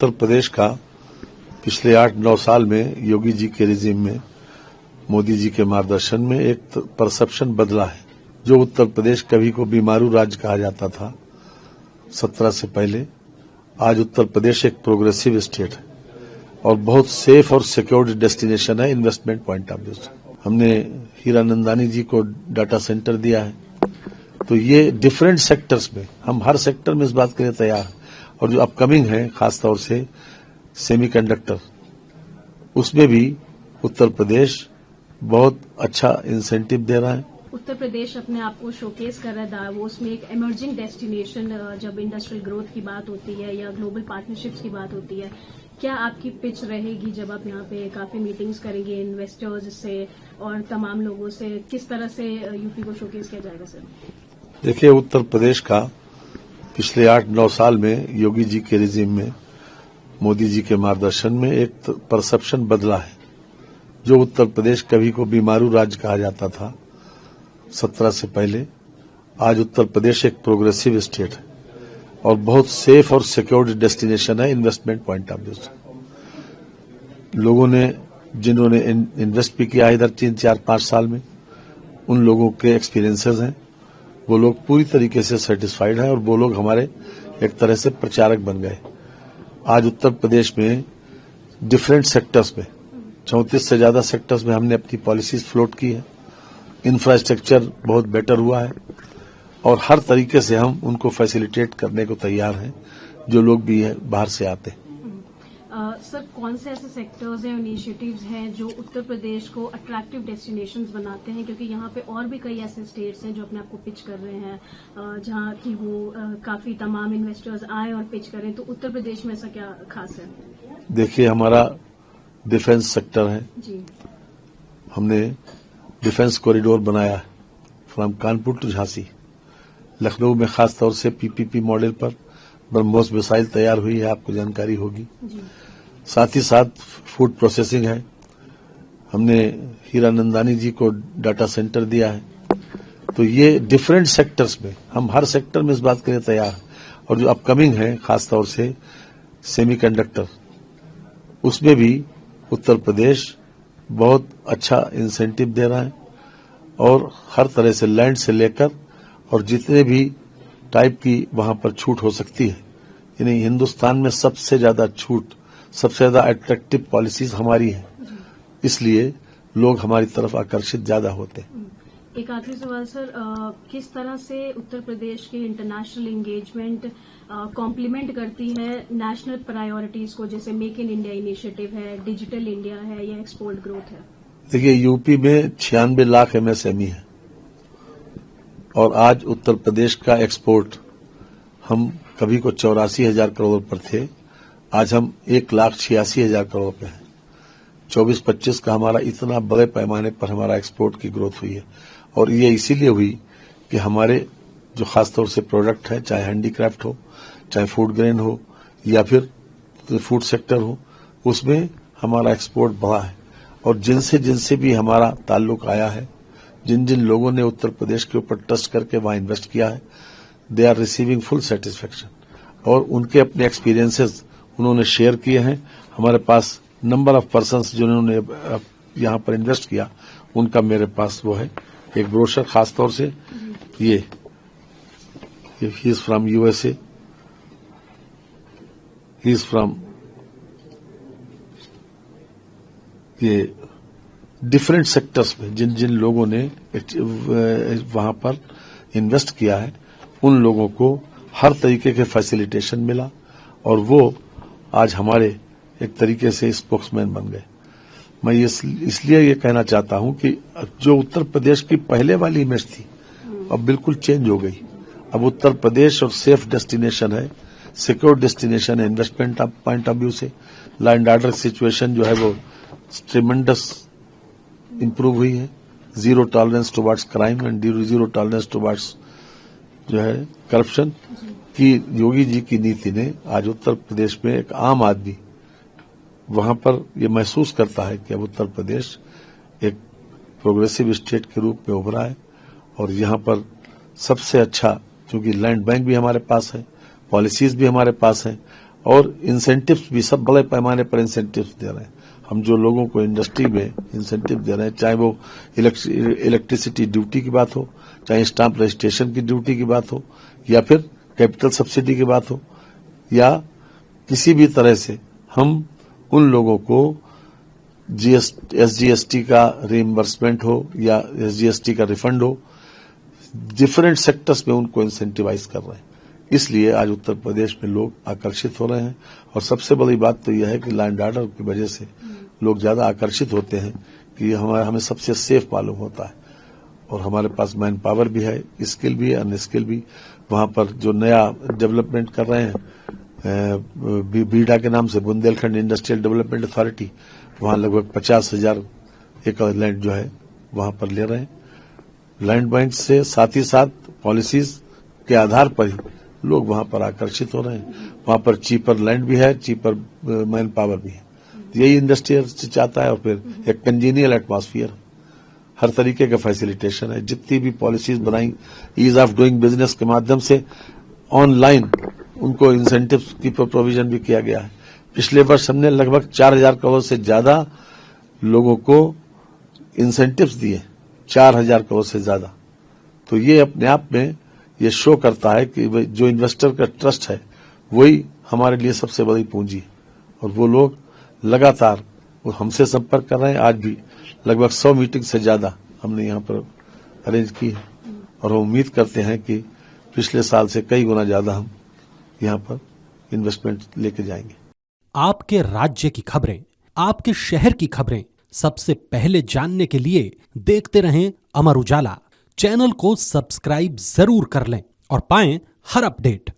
उत्तर प्रदेश का पिछले 8-9 साल में योगी जी के रिजीम में, मोदी जी के मार्गदर्शन में एक परसेप्शन बदला है। जो उत्तर प्रदेश कभी को बीमारू राज्य कहा जाता था 17 से पहले, आज उत्तर प्रदेश एक प्रोग्रेसिव स्टेट है और बहुत सेफ और सिक्योर्ड डेस्टिनेशन है इन्वेस्टमेंट पॉइंट ऑफ व्यू से। हमने हीरानंदानी जी को डाटा सेंटर दिया है, तो ये डिफरेंट सेक्टर्स में, हम हर सेक्टर में इस बात के लिए तैयार हैं। और जो अपकमिंग है खासतौर से सेमीकंडक्टर, उसमें भी उत्तर प्रदेश बहुत अच्छा इंसेंटिव दे रहा है। उत्तर प्रदेश अपने आप को शोकेस कर रहा है दावोस में, एक इमर्जिंग डेस्टिनेशन। जब इंडस्ट्रियल ग्रोथ की बात होती है या ग्लोबल पार्टनरशिप्स की बात होती है, क्या आपकी पिच रहेगी जब आप यहाँ पे काफी मीटिंग्स करेंगे इन्वेस्टर्स से और तमाम लोगों से? किस तरह से यूपी को शोकेस किया जाएगा सर? देखिए, उत्तर प्रदेश का पिछले 8-9 साल में योगी जी के रिजीम में, मोदी जी के मार्गदर्शन में एक परसेप्शन बदला है। जो उत्तर प्रदेश कभी को बीमारू राज्य कहा जाता था 17 से पहले, आज उत्तर प्रदेश एक प्रोग्रेसिव स्टेट है और बहुत सेफ और सिक्योर्ड डेस्टिनेशन है इन्वेस्टमेंट पॉइंट ऑफ व्यू से। लोगों ने, जिन्होंने इन्वेस्ट भी किया है इधर 3-4-5 साल में, उन लोगों के एक्सपीरियंसेस हैं, वो लोग पूरी तरीके से सेटिस्फाइड हैं और वो लोग हमारे एक तरह से प्रचारक बन गए। आज उत्तर प्रदेश में डिफरेंट सेक्टर्स में 34 से ज्यादा सेक्टर्स में हमने अपनी पॉलिसीज फ्लोट की है। इंफ्रास्ट्रक्चर बहुत बेटर हुआ है और हर तरीके से हम उनको फैसिलिटेट करने को तैयार हैं, जो लोग भी है बाहर से आते हैं। सर, कौन से ऐसे सेक्टर्स हैं, इनिशिएटिव्स हैं जो उत्तर प्रदेश को अट्रैक्टिव डेस्टिनेशंस बनाते हैं? क्योंकि यहाँ पे और भी कई ऐसे स्टेट्स हैं जो अपने आप को पिच कर रहे हैं, जहाँ की वो काफी तमाम इन्वेस्टर्स आए और पिच करें, तो उत्तर प्रदेश में ऐसा क्या खास है? देखिए, हमारा डिफेंस सेक्टर है जी। हमने डिफेंस कॉरिडोर बनाया है फ्रॉम कानपुर टू झांसी। लखनऊ में खास तौर से पीपीपी मॉडल पर ब्रह्मोस मिसाइल तैयार हुई है, आपको जानकारी होगी। साथ ही साथ फूड प्रोसेसिंग है, हमने हीरानंदानी जी को डाटा सेंटर दिया है। तो ये डिफरेंट सेक्टर्स में, हम हर सेक्टर में इस बात के लिए तैयार हैं। और जो अपकमिंग है खासतौर से सेमीकंडक्टर, उसमें भी उत्तर प्रदेश बहुत अच्छा इंसेंटिव दे रहा है और हर तरह से लैंड से लेकर और जितने भी टाइप की वहां पर छूट हो सकती है, यानी हिंदुस्तान में सबसे ज्यादा छूट, सबसे ज्यादा अट्रैक्टिव पॉलिसीज हमारी है, इसलिए लोग हमारी तरफ आकर्षित ज्यादा होते हैं। एक आखिरी सवाल सर, किस तरह से उत्तर प्रदेश की इंटरनेशनल एंगेजमेंट कॉम्प्लीमेंट करती है नेशनल प्रायोरिटीज को, जैसे मेक इन इंडिया इनिशिएटिव है, डिजिटल इंडिया है या एक्सपोर्ट ग्रोथ है? देखिए, यूपी में 96 लाख एमएसएमई है और आज उत्तर प्रदेश का एक्सपोर्ट, हम कभी को 84,000 करोड़ पर थे, आज हम 1,86,000 करोड़ पे हैं। 24-25 का हमारा इतना बड़े पैमाने पर हमारा एक्सपोर्ट की ग्रोथ हुई है और ये इसीलिए हुई कि हमारे जो खासतौर से प्रोडक्ट है, चाहे हैंडीक्राफ्ट हो, चाहे फूड ग्रेन हो या फिर फूड सेक्टर हो, उसमें हमारा एक्सपोर्ट बढ़ा है। और जिनसे जिनसे भी हमारा ताल्लुक आया है, जिन जिन लोगों ने उत्तर प्रदेश के ऊपर ट्रस्ट करके वहां इन्वेस्ट किया है, they are receiving full satisfaction और उनके अपने एक्सपीरियंसेस उन्होंने शेयर किए हैं। हमारे पास नंबर ऑफ पर्सन्स जिन्होंने यहाँ पर इन्वेस्ट किया, उनका मेरे पास वो है एक ब्रोशर, खासतौर से ये he is from USA, he is from, ये डिफरेंट सेक्टर्स में जिन जिन लोगों ने वहां पर इन्वेस्ट किया है, उन लोगों को हर तरीके के फैसिलिटेशन मिला और वो आज हमारे एक तरीके से स्पोक्समैन बन गए। मैं इसलिए ये कहना चाहता हूं कि जो उत्तर प्रदेश की पहले वाली इमेज थी, अब बिल्कुल चेंज हो गई। अब उत्तर प्रदेश और सेफ डेस्टिनेशन है, सिक्योर डेस्टिनेशन है इन्वेस्टमेंट पॉइंट ऑफ व्यू से। लॉ एंड ऑर्डर सिचुएशन जो है वो ट्रिमेंडस इंप्रूव हुई है। Zero tolerance towards crime and zero tolerance towards जो है करप्शन की योगी जी की नीति ने आज उत्तर प्रदेश में एक आम आदमी वहां पर ये महसूस करता है कि अब उत्तर प्रदेश एक प्रोग्रेसिव स्टेट के रूप में उभरा है और यहाँ पर सबसे अच्छा, क्योंकि लैंड बैंक भी हमारे पास है, पॉलिसीज भी हमारे पास है और इंसेंटिव्स भी सब बड़े पैमाने पर इंसेंटिव्स दे रहे हैं। हम जो लोगों को इंडस्ट्री में इंसेंटिव दे रहे हैं, चाहे वो इलेक्ट्रिसिटी ड्यूटी की बात हो, चाहे स्टाम्प रजिस्ट्रेशन की ड्यूटी की बात हो, या फिर कैपिटल सब्सिडी की बात हो, या किसी भी तरह से हम उन लोगों को एसजीएसटी का रिइंबर्समेंट हो या एसजीएसटी का रिफंड हो, डिफरेंट सेक्टर्स में उनको इंसेंटिवाइज कर रहे हैं। इसलिए आज उत्तर प्रदेश में लोग आकर्षित हो रहे हैं। और सबसे बड़ी बात तो यह है कि लॉ एंड ऑर्डर की वजह से लोग ज्यादा आकर्षित होते हैं कि हमें सबसे सेफ मालूम होता है। और हमारे पास मैन पावर भी है, स्किल भी है, अनस्किल भी। वहां पर जो नया डेवलपमेंट कर रहे हैं बीडा के नाम से, बुंदेलखंड इंडस्ट्रियल डेवलपमेंट अथॉरिटी, वहां लगभग 50,000 एकड़ लैंड जो है वहां पर ले रहे हैं। लैंड बैंक से साथ ही साथ पॉलिसीज के आधार पर ही लोग वहां पर आकर्षित हो रहे हैं। वहां पर चीपर लैंड भी है, चीपर मैन पावर भी है। यही इंडस्ट्री चाहता है। और फिर एक कंजीनियल एटमॉस्फियर, हर तरीके का फैसिलिटेशन है। जितनी भी पॉलिसीज बनाई ईज ऑफ डूइंग बिजनेस के माध्यम से, ऑनलाइन उनको इंसेंटिव्स की प्रोविजन भी किया गया है। पिछले वर्ष हमने लगभग 4,000 करोड़ से ज्यादा लोगों को इंसेंटिव्स दिए, 4,000 करोड़ से ज्यादा। तो ये अपने आप में ये शो करता है कि जो इन्वेस्टर का ट्रस्ट है वही हमारे लिए सबसे बड़ी पूंजी है। और वो लोग लगातार वो हमसे संपर्क कर रहे हैं। आज भी लगभग 100 मीटिंग से ज्यादा हमने यहाँ पर अरेंज की है। और हम उम्मीद करते हैं कि पिछले साल से कई गुना ज्यादा हम यहाँ पर इन्वेस्टमेंट लेके जाएंगे। आपके राज्य की खबरें, आपके शहर की खबरें सबसे पहले जानने के लिए देखते रहें अमर उजाला। चैनल को सब्सक्राइब जरूर कर लें और पाएं हर अपडेट।